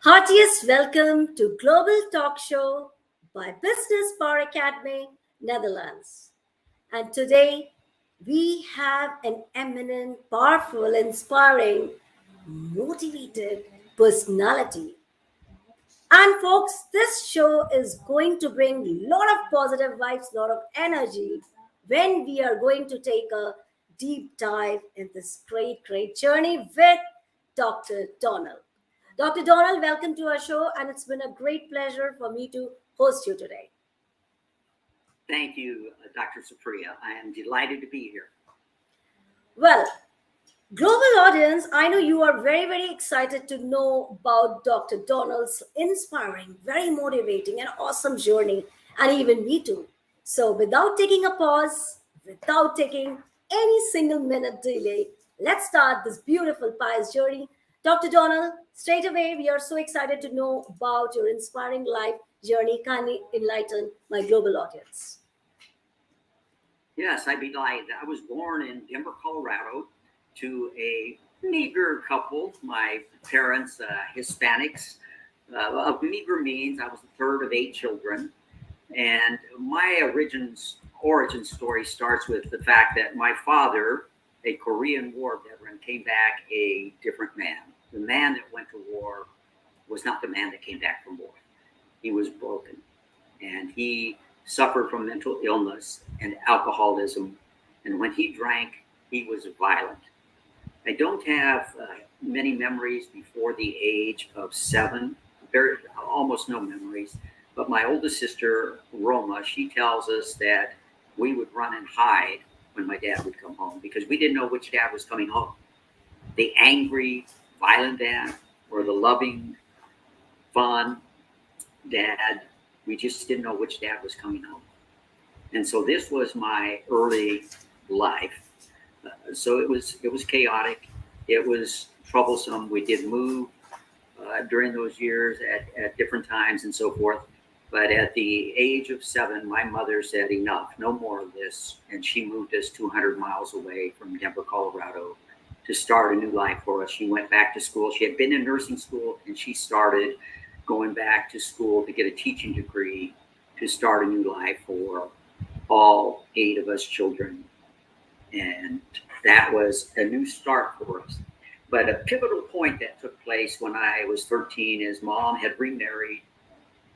Heartiest welcome to Global Talk Show by Business Power Academy, Netherlands. And today we have an eminent, powerful, inspiring, motivated personality. And folks, this show is going to bring a lot of positive vibes, a lot of energy when we are going to take a deep dive in this great journey with Dr. Donald. Dr. Donald, welcome to our show, and it's been a great pleasure for me to host you today. Thank you, Dr. Supriya. I am delighted to be here. Well, global audience, I know you are very excited to know about Dr. Donald's inspiring, very motivating, and awesome journey, and even me too. So, without taking a pause, without taking any single minute delay, let's start this beautiful pious journey. Dr. Donald, straight away, we are so excited to know about your inspiring life journey. Kindly enlighten my global audience. Yes, I'd be delighted. I was born in Denver, Colorado, to a meager couple. My parents, Hispanics, of meager means. I was the third of 8 children. And my origin story starts with the fact that my father, a Korean War veteran, came back a different man. The man that went to war was not the man that came back from war. He was broken. And he suffered from mental illness and alcoholism. And when he drank, he was violent. I don't have many memories before the age of 7, almost no memories. But my oldest sister, Roma, she tells us that we would run and hide when my dad would come home because we didn't know which dad was coming home. The angry, violent dad or the loving, fun dad. We just didn't know which dad was coming home. And so this was my early life. So it was chaotic. It was troublesome. We did move during those years at different times and so forth. But at the age of 7, my mother said, enough, no more of this. And she moved us 200 miles away from Denver, Colorado to start a new life for us. She went back to school. She had been in nursing school and she started going back to school to get a teaching degree to start a new life for all 8 of us children. And that was a new start for us. But a pivotal point that took place when I was 13 is mom had remarried,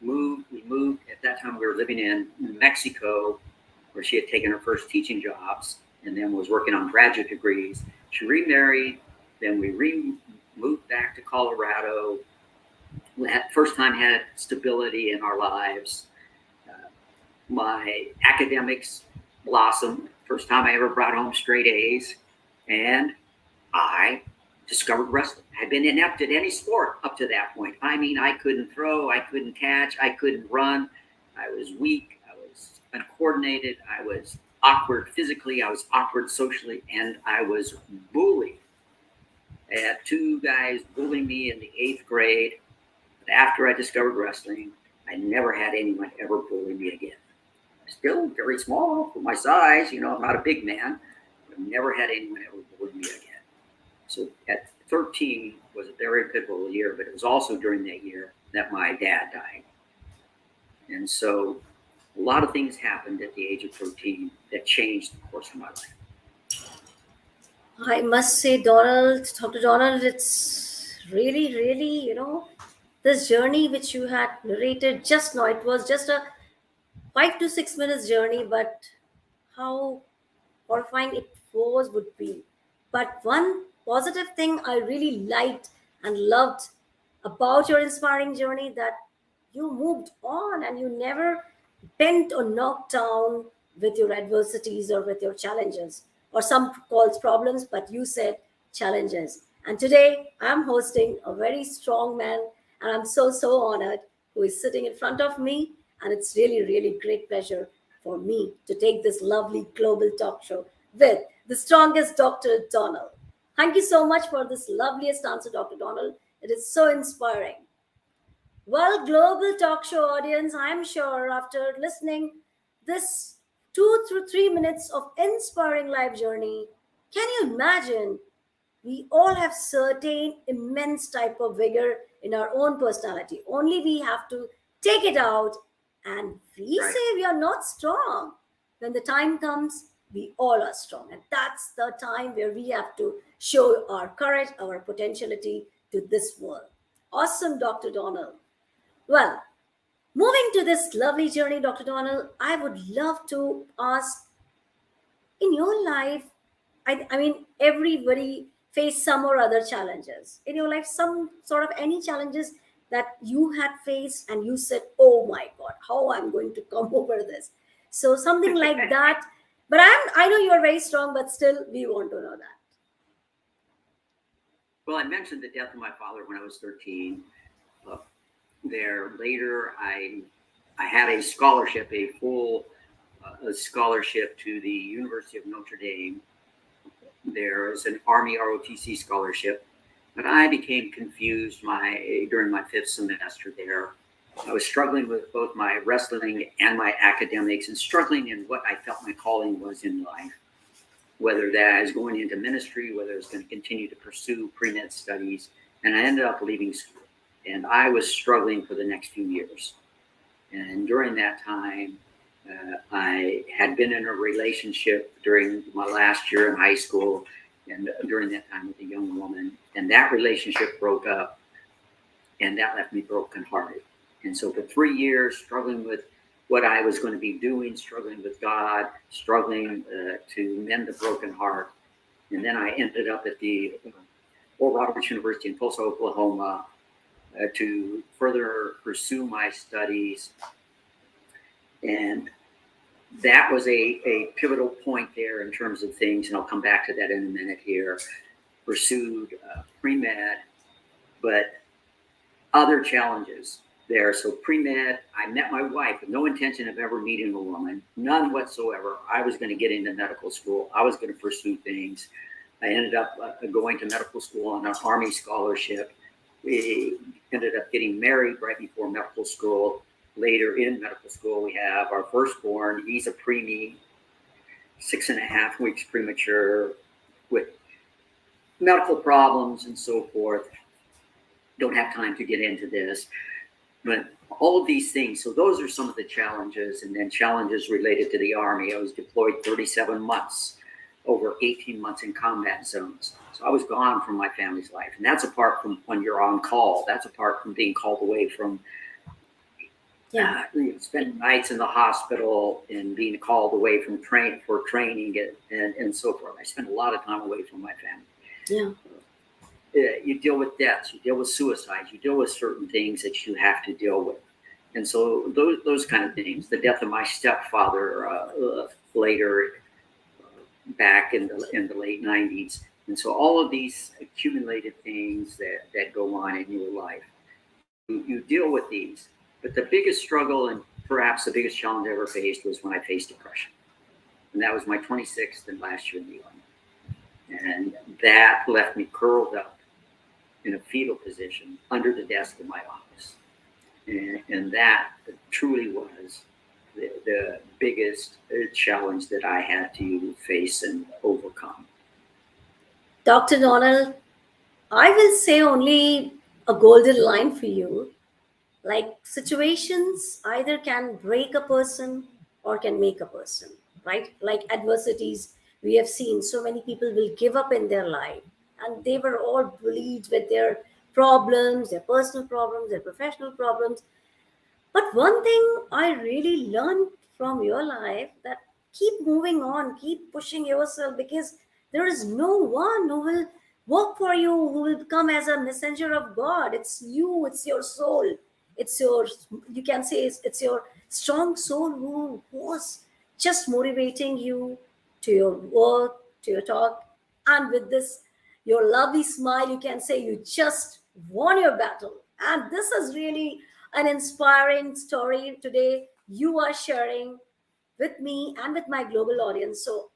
we moved. At that time, we were living in Mexico, where she had taken her first teaching jobs and then was working on graduate degrees. She remarried, then we moved back to Colorado. First time had stability in our lives. My academics blossomed. First time I ever brought home straight A's. And I discovered wrestling. I'd been inept at any sport up to that point. I mean, I couldn't throw, I couldn't catch, I couldn't run. I was weak, I was uncoordinated, I was awkward physically, I was awkward socially, and I was bullied. I had 2 guys bullying me in the 8th grade. But after I discovered wrestling, I never had anyone ever bully me again. Still very small for my size, I'm not a big man, but I've never had anyone ever bully me again. So at 13 was a very pivotal year, but it was also during that year that my dad died. And so a lot of things happened at the age of 13 that changed the course of my life. I must say, Dr. Donald, it's really, this journey which you had narrated just now, it was just a 5 to 6 minutes journey, but how horrifying it was would be. But one positive thing I really liked and loved about your inspiring journey that you moved on and you never bent or knocked down with your adversities or with your challenges, or some calls problems, but you said challenges. And today I'm hosting a very strong man, and I'm so honored who is sitting in front of me. And it's really great pleasure for me to take this lovely global talk show with the strongest Dr. Donald. Thank you so much for this loveliest answer, Dr. Donald. It is so inspiring. Well, global talk show audience, I'm sure after listening this 2 to 3 minutes of inspiring life journey, can you imagine We all have certain immense type of vigor in our own personality. Only we have to take it out, and we Right. say we are not strong. When the time comes, we all are strong. And that's the time where we have to show our courage, our potentiality to this world. Awesome, Dr. Donald. Well, moving to this lovely journey, Dr. Donald, I would love to ask, in your life, I mean, everybody face some or other challenges. In your life, some sort of any challenges that you had faced and you said, oh my God, how I'm going to come over this. So something like that. But I know you're very strong, but still we want to know that. Well, I mentioned the death of my father when I was 13. Uh, there later, I had a scholarship, a full a scholarship to the University of Notre Dame. There is an Army ROTC scholarship, but I became confused during my fifth semester there. I was struggling with both my wrestling and my academics, and struggling in what I felt my calling was in life, whether that is going into ministry, whether it's going to continue to pursue pre-med studies. And I ended up leaving school, and I was struggling for the next few years. And during that time, I had been in a relationship during my last year in high school, and during that time with a young woman, and that relationship broke up, and that left me brokenhearted. And so for 3 years, struggling with what I was going to be doing, struggling with God, struggling to mend the broken heart. And then I ended up at the Oral Roberts University in Tulsa, Oklahoma, to further pursue my studies. And that was a pivotal point there in terms of things, and I'll come back to that in a minute here. Pursued pre-med, but other challenges there. So pre-med, I met my wife with no intention of ever meeting a woman, none whatsoever. I was going to get into medical school. I was going to pursue things. I ended up going to medical school on an Army scholarship. We ended up getting married right before medical school. Later in medical school, we have our firstborn. He's a preemie, 6.5 weeks premature, with medical problems and so forth. Don't have time to get into this, but all of these things. So those are some of the challenges, and then challenges related to the Army. I was deployed 37 months, over 18 months in combat zones. So I was gone from my family's life, and that's apart from when you're on call. That's apart from being called away from spending nights in the hospital and being called away from training and so forth. I spent a lot of time away from my family. You deal with deaths, you deal with suicides, you deal with certain things that you have to deal with. And so those kind of things. The death of my stepfather later, back in the late 90s. And so all of these accumulated things that go on in your life, you deal with these. But the biggest struggle and perhaps the biggest challenge I ever faced was when I faced depression. And that was my 26th and last year in the Army. And that left me curled up in a fetal position under the desk in my office. And that truly was the biggest challenge that I had to face and overcome. Dr. Donald, I will say only a golden line for you. Like, situations either can break a person or can make a person, right? Like adversities, we have seen so many people will give up in their life, and they were all bullied with their problems, their personal problems, their professional problems. But one thing I really learned from your life, that keep moving on, keep pushing yourself, because there is no one who will work for you, who will come as a messenger of God. It's you, it's your soul. It's your, you can say it's your strong soul who was just motivating you to your work, to your talk. And with this, your lovely smile, you can say you just won your battle. And this is really an inspiring story today you are sharing with me and with my global audience. So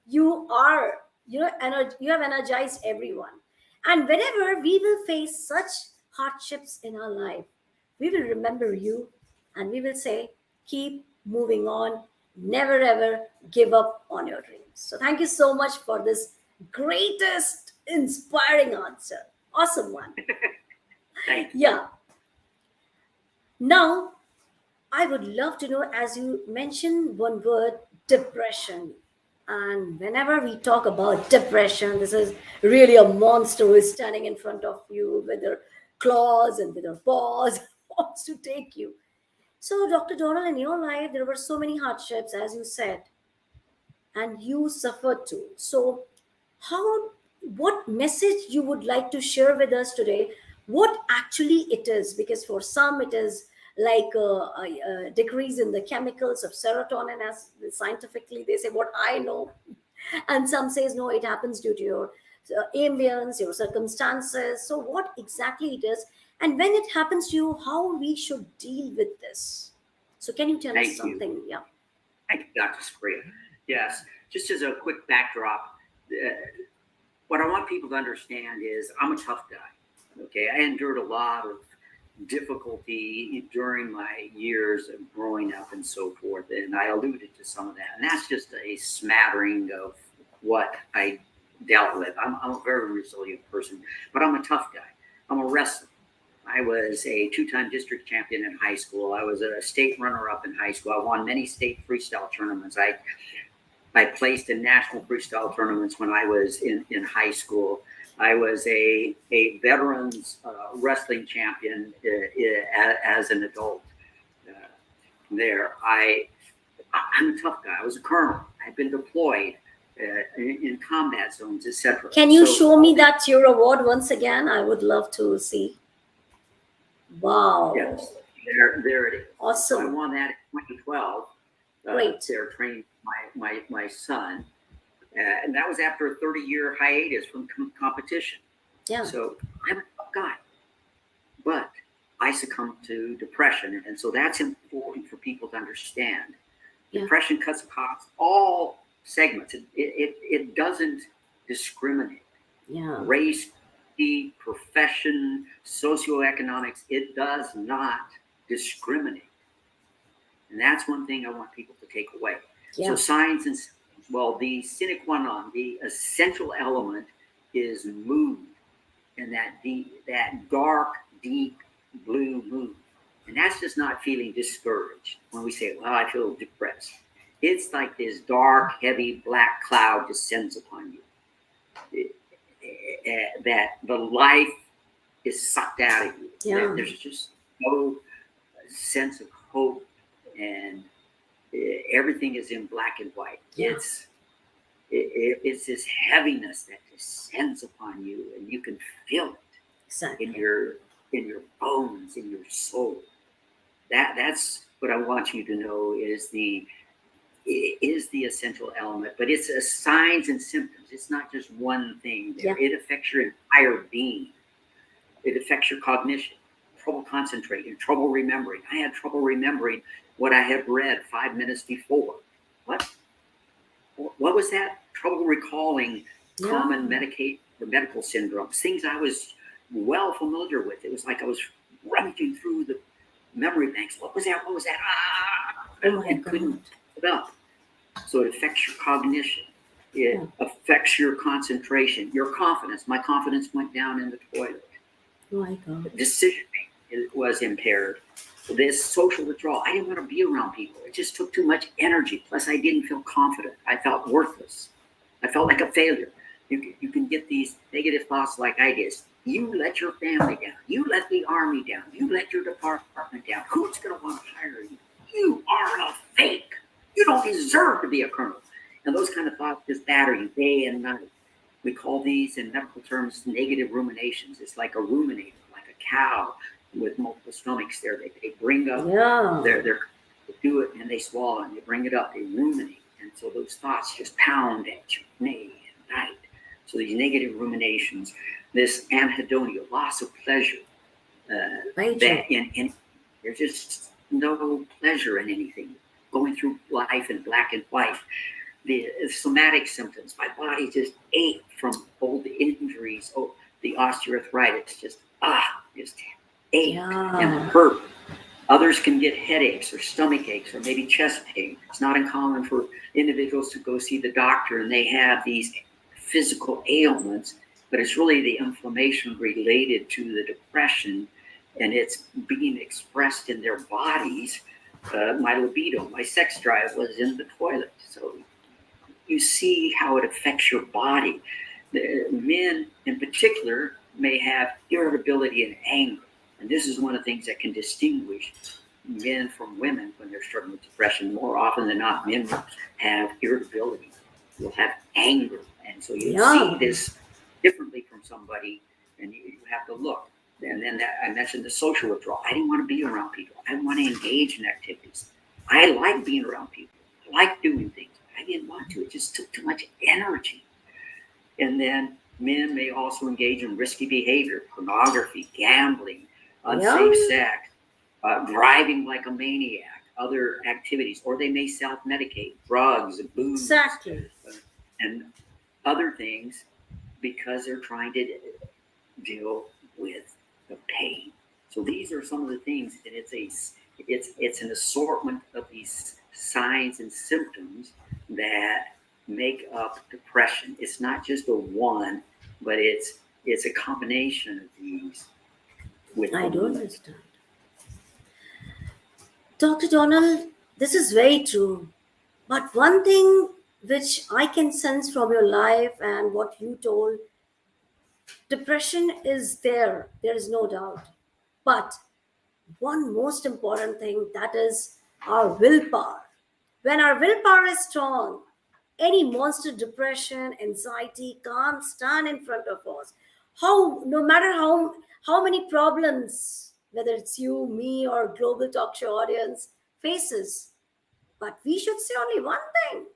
you are, you have energized everyone. And whenever we will face such hardships in our life, we will remember you, and we will say, keep moving on, never ever give up on your dreams. So thank you so much for this greatest Inspiring answer. Awesome one. Thank you. Yeah. Now, I would love to know, as you mentioned one word, depression. And whenever we talk about depression, this is really a monster who is standing in front of you with their claws and with their paws, wants to take you. So, Dr. Donald, in your life, there were so many hardships, as you said, and you suffered too. So, how, what message you would like to share with us today? What actually it is? Because for some, it is like a decrease in the chemicals of serotonin, as scientifically they say. What I know, and some says no, it happens due to your ambience, your circumstances. So, what exactly it is, and when it happens to you, how we should deal with this? So, can you tell us Thank you. something? Yeah. Thank you, Dr. Spria. Yes, just as a quick backdrop, what I want people to understand is I'm a tough guy. Okay, I endured a lot of difficulty during my years of growing up and so forth, and I alluded to some of that. And that's just a smattering of what I dealt with. I'm a very resilient person, but I'm a tough guy. I'm a wrestler. I was a two-time district champion in high school. I was a state runner-up in high school. I won many state freestyle tournaments. I placed in national freestyle tournaments when I was in high school. I was a veterans wrestling champion as an adult. There, I'm a tough guy. I was a colonel. I've been deployed in combat zones, etc. Can you show me that your award once again? I would love to see. Wow. Yes, there it is. So I Awesome. won that in 2012. Great. They're training my son, and that was after a 30-year hiatus from competition. Yeah. So I'm a tough guy, but I succumbed to depression, and so that's important for people to understand. Yeah. Depression cuts across all segments. It doesn't discriminate. Yeah. Race, profession, socioeconomics, it does not discriminate. And that's one thing I want people to take away. Yeah. So signs and symptoms, well, the sine qua non, the essential element is mood, and that dark, deep blue mood. And that's just not feeling discouraged. When we say, well, I feel depressed, it's like this dark, heavy black cloud descends upon you. That the life is sucked out of you. Yeah. There's just no sense of hope, and everything is in black and white. Yeah. It's this heaviness that descends upon you, and you can feel it Exactly. in your bones, in your soul. That's what I want you to know is the essential element, but it's signs and symptoms. It's not just one thing there. Yeah. It affects your entire being. It affects your cognition, trouble concentrating, trouble remembering. I had trouble remembering what I had read 5 minutes before. What was that? Trouble recalling common medical syndromes, things I was well familiar with. It was like I was rummaging through the memory banks. What was that? Oh my And couldn't God. it up. So it affects your cognition. It affects your concentration, your confidence. My confidence went down in the toilet. Oh my God. Decision making was impaired. This social withdrawal. I didn't want to be around people. It just took too much energy. Plus, I didn't feel confident. I felt worthless. I felt like a failure. You can get these negative thoughts like I did. You let your family down. You let the army down. You let your department down. Who's going to want to hire you? You are a fake. You don't deserve to be a colonel. And those kind of thoughts just batter you day and night. We call these in medical terms negative ruminations. It's like a ruminator, like a cow with multiple stomachs there. They bring up they do it and they swallow and they bring it up. They ruminate. And so those thoughts just pound at you day and night. So these negative ruminations, this anhedonia, loss of pleasure, that in there's just no pleasure in anything. Going through life in black and white. The somatic symptoms, my body just ached from old injuries. Oh, the osteoarthritis just ached and hurt. Others can get headaches or stomach aches or maybe chest pain. It's not uncommon for individuals to go see the doctor and they have these physical ailments but it's really the inflammation related to the depression, and it's being expressed in their bodies. My libido, my sex drive was in the toilet. So you see how it affects your body. The men in particular may have irritability and anger. And this is one of the things that can distinguish men from women when they're struggling with depression. More often than not, men have irritability, will have anger. And so you Yeah. see this differently from somebody, and you have to look. And then I mentioned the social withdrawal. I didn't want to be around people. I didn't want to engage in activities. I like being around people. I like doing things. I didn't want to. It just took too much energy. And then men may also engage in risky behavior, pornography, gambling, unsafe Yeah. sex, driving like a maniac, other activities, or they may self-medicate, drugs, booze, Exactly. and other things because they're trying to deal with the pain. So these are some of the things, and it's an assortment of these signs and symptoms that make up depression. It's not just a one, but it's a combination of these with I the do mood. understand. Dr. Donald, this is very true. But one thing which I can sense from your life and what you told, depression is there. There is no doubt. But one most important thing, that is our willpower. When our willpower is strong, any monster depression, anxiety can't stand in front of us. How, no matter how many problems, whether it's you, me, or global talk show audience faces, but we should say only one thing.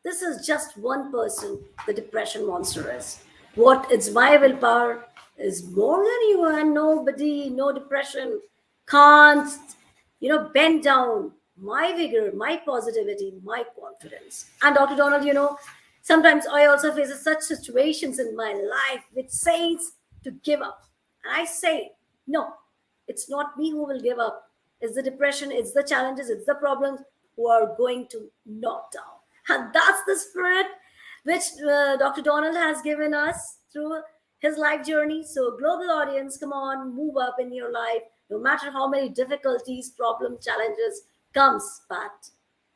This is just one person, the depression monster is. What it's my willpower is more than you, and nobody, no depression can't, bend down my vigor, my positivity, my confidence. And Dr. Donald, sometimes I also face such situations in my life which says to give up. And I say, no, it's not me who will give up. It's the depression, it's the challenges, it's the problems who are going to knock down. And that's the spirit which Dr. Donald has given us through his life journey. So, global audience, come on, move up in your life, no matter how many difficulties, problems, challenges comes, but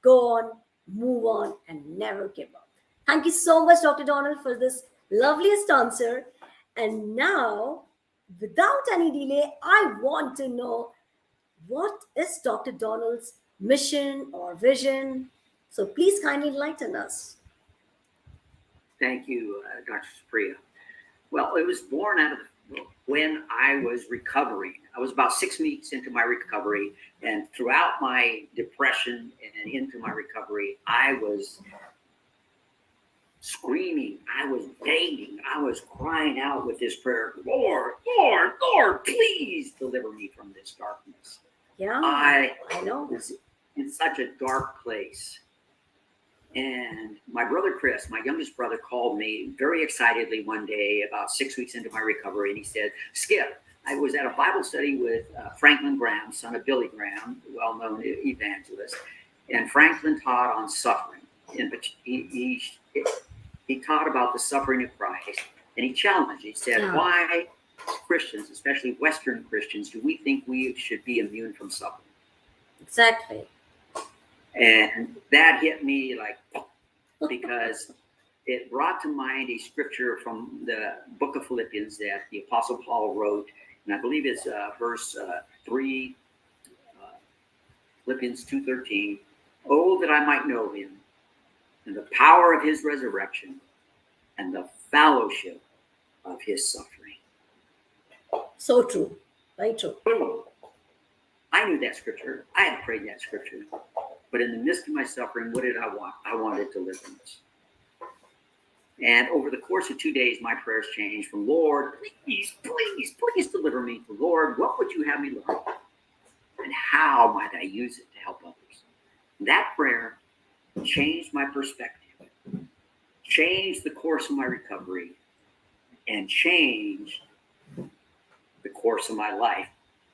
go on, move on, and never give up. Thank you so much, Dr. Donald, for this loveliest answer. And now, without any delay, I want to know, what is Dr. Donald's mission or vision? So please kindly enlighten us. Thank you, Dr. Supriya. Well, it was born out of when I was recovering. I was about 6 weeks into my recovery, and throughout my depression and into my recovery, I was screaming, I was begging, I was crying out with this prayer, Lord, Lord, Lord, please deliver me from this darkness. Yeah, I I know. was in such a dark place. And my brother Chris, my youngest brother, called me very excitedly one day about 6 weeks into my recovery. And he said, Skip, I was at a Bible study with Franklin Graham, son of Billy Graham, well known evangelist. And Franklin taught on suffering. And he taught about the suffering of Christ. And he challenged, he said, Yeah. why Christians, especially Western Christians, do we think we should be immune from suffering? Exactly. And that hit me like, because it brought to mind a scripture from the book of Philippians that the Apostle Paul wrote. And I believe it's verse 3, Philippians 2:13. Oh, that I might know him and the power of his resurrection and the fellowship of his suffering. So true. Very true. Boom. I knew that scripture. I had prayed that scripture. But in the midst of my suffering, what did I want? I wanted deliverance. And over the course of 2 days, my prayers changed from, Lord, please, please, please deliver me, to Lord, what would you have me learn? And how might I use it to help others? That prayer changed my perspective, changed the course of my recovery, and changed the course of my life,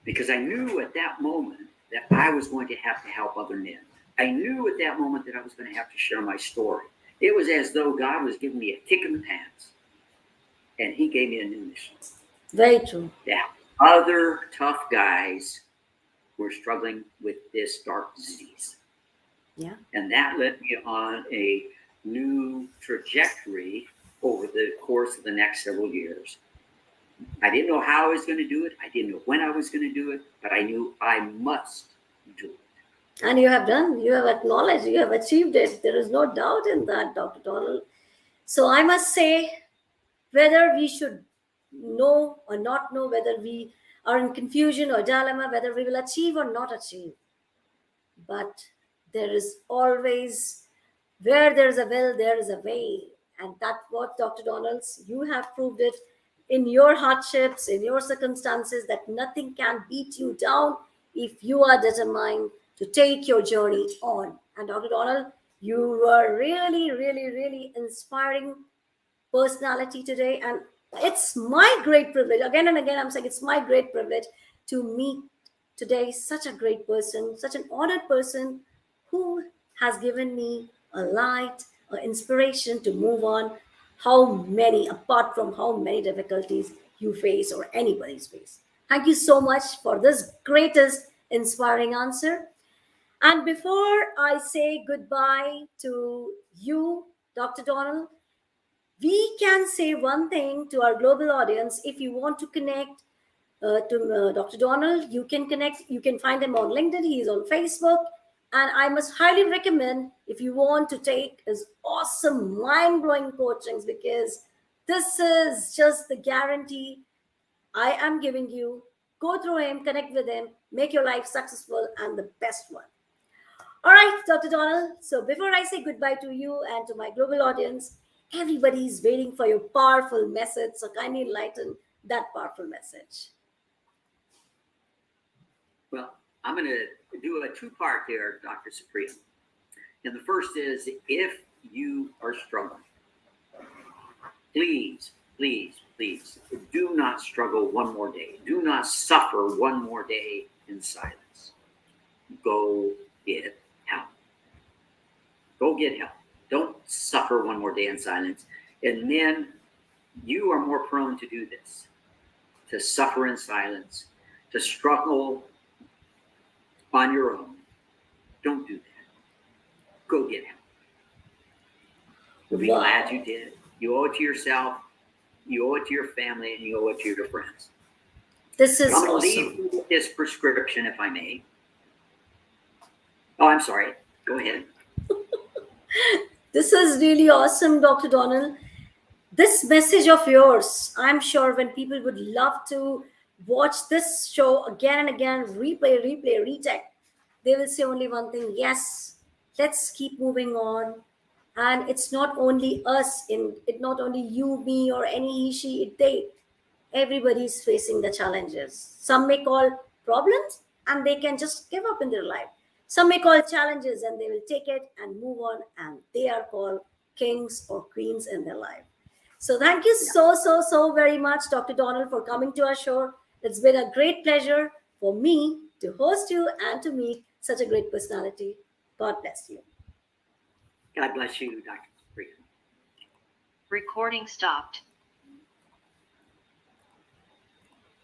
because I knew at that moment that I was going to have to help other men. I knew at that moment that I was going to have to share my story. It was as though God was giving me a kick in the pants. and he gave me a new mission. Very true. Yeah, other tough guys were struggling with this dark disease. Yeah. And that led me on a new trajectory over the course of the next several years. I didn't know how I was going to do it. I didn't know when I was going to do it, but I knew I must do it. And you have done, you have acknowledged, you have achieved it. There is no doubt in that, Dr. Donald. So I must say, whether we should know or not know, whether we are in confusion or dilemma, whether we will achieve or not achieve, but there is always, where there is a will, there is a way. And that's what, Dr. Donalds, you have proved it in your hardships, in your circumstances, that nothing can beat you down if you are determined to take your journey on. And Dr. Donald, you were really, really, really inspiring personality today. And it's my great privilege, again and again, I'm saying it's my great privilege to meet today such a great person, such an honored person who has given me a light, an inspiration to move on. How many, apart from how many difficulties you face or anybody's face. Thank you so much for this greatest inspiring answer. And before I say goodbye to you, Dr. Donald, we can say one thing to our global audience. If you want to connect to Dr. Donald, you can connect. You can find him on LinkedIn. He's on Facebook. And I must highly recommend if you want to take his awesome, mind blowing coachings, because this is just the guarantee I am giving you. Go through him, connect with him, make your life successful and the best one. All right, Dr. Donald. So before I say goodbye to you and to my global audience, everybody is waiting for your powerful message. So kindly enlighten that powerful message. Well, I'm going to do a two-part here, Dr. Supriya. And the first is, if you are struggling, please, please, please do not struggle one more day. Do not suffer one more day in silence. Go get help. Go get help. Don't suffer one more day in silence. And men, you are more prone to do this, to suffer in silence, to struggle on your own. Don't do that. Go get help. You'll be glad you did. You owe it to yourself, you owe it to your family, and you owe it to your friends. This is I'm going to awesome. leave you with this prescription, if I may. Oh, I'm sorry. Go ahead. This is really awesome, Dr. Donald. This message of yours, I'm sure when people would love to watch this show again and again, replay, retake, they will say only one thing: yes, let's keep moving on. And it's not only us, in it, not only you, me, or any he, she, it, they. Everybody's facing the challenges. Some may call problems and they can just give up in their life. Some may call challenges and they will take it and move on, and they are called kings or queens in their life. So thank you so very much, Dr. Donald, for coming to our show. It's been a great pleasure for me to host you and to meet such a great personality. God bless you. God bless you, Dr. Supriya. Recording stopped.